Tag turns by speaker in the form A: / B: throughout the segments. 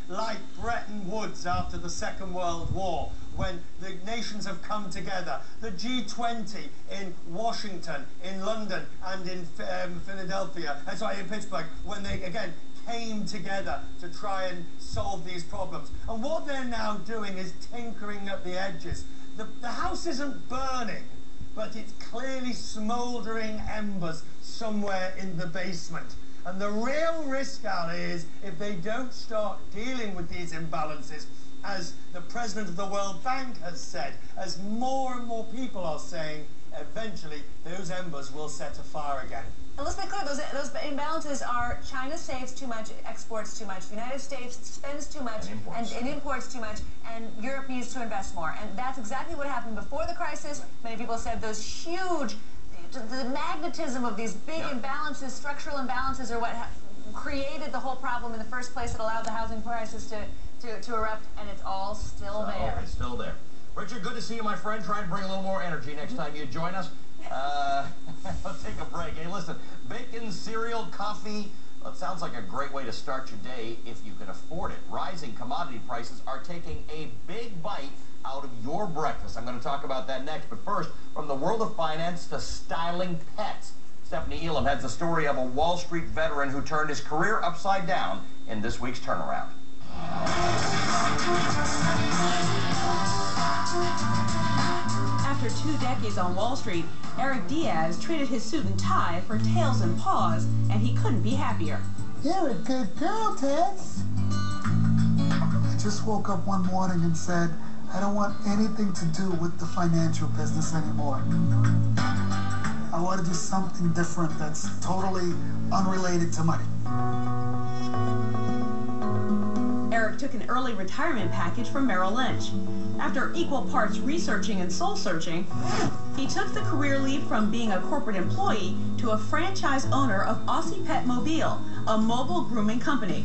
A: like Bretton Woods after the Second World War, when the nations have come together. The G20 in Washington, in London, and in Philadelphia, in Pittsburgh, when they, again, came together to try and solve these problems. And what they're now doing is tinkering at the edges. The house isn't burning, but it's clearly smouldering embers somewhere in the basement. And the real risk out is, if they don't start dealing with these imbalances, as the president of the World Bank has said, as more and more people are saying, eventually those embers will set afire again.
B: And let's be clear, those imbalances are China saves too much, exports too much, the United States spends too much, and imports too much, and Europe needs to invest more. And that's exactly what happened before the crisis. Many people said those huge, the magnetism of these big imbalances, structural imbalances, are what created the whole problem in the first place that allowed the housing crisis to erupt, and it's all still there.
C: It's still there. Richard, good to see you, my friend. Try and bring a little more energy next time you join us. Let's take a break. Hey, listen, bacon, cereal, coffee, well, it sounds like a great way to start your day if you can afford it. Rising commodity prices are taking a big bite out of your breakfast. I'm going to talk about that next. But first, from the world of finance to styling pets, Stephanie Elam has the story of a Wall Street veteran who turned his career upside down in this week's turnaround.
D: After 2 decades on Wall Street, Eric Diaz traded his suit and tie for tails and paws, and he couldn't be happier.
E: You're a good girl, Tex. I just woke up one morning and said, I don't want anything to do with the financial business anymore. I want to do something different that's totally unrelated to money.
D: Eric took an early retirement package from Merrill Lynch. After equal parts researching and soul-searching, he took the career leap from being a corporate employee to a franchise owner of Aussie Pet Mobile, a mobile grooming company.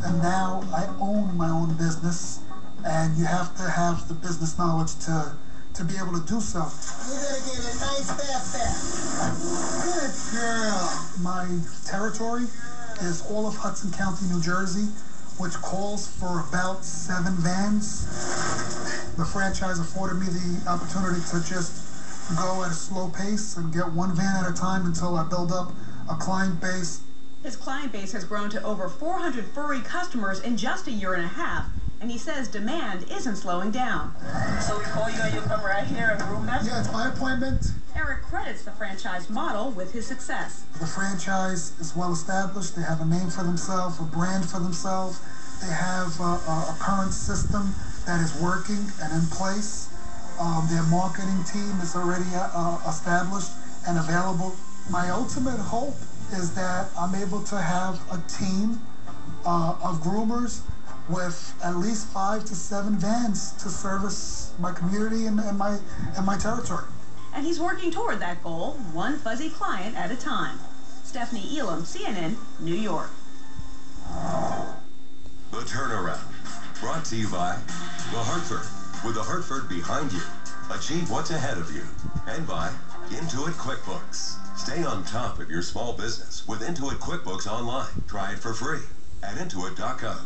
E: And now I own my own business, and you have to have the business knowledge to be able to do so.
F: You're gonna get a nice bath. Good girl.
E: My territory is all of Hudson County, New Jersey, which calls for about 7 vans. The franchise afforded me the opportunity to just go at a slow pace and get 1 van at a time until I build up a client base.
D: His client base has grown to over 400 furry customers in just a year and a half, and he says demand isn't slowing down.
F: So we call you and you come right here and groom them?
E: Yeah, it's by appointment.
D: Eric credits the franchise model with his success.
E: The franchise is well established. They have a name for themselves, a brand for themselves. They have a current system that is working and in place. Their marketing team is already established and available. My ultimate hope is that I'm able to have a team of groomers with at least 5 to 7 vans to service my community and my territory.
D: And he's working toward that goal, one fuzzy client at a time. Stephanie Elam, CNN, New York.
G: The Turnaround, brought to you by The Hartford, with The Hartford behind you. Achieve what's ahead of you. And by Intuit QuickBooks. Stay on top of your small business with Intuit QuickBooks Online. Try it for free at Intuit.com.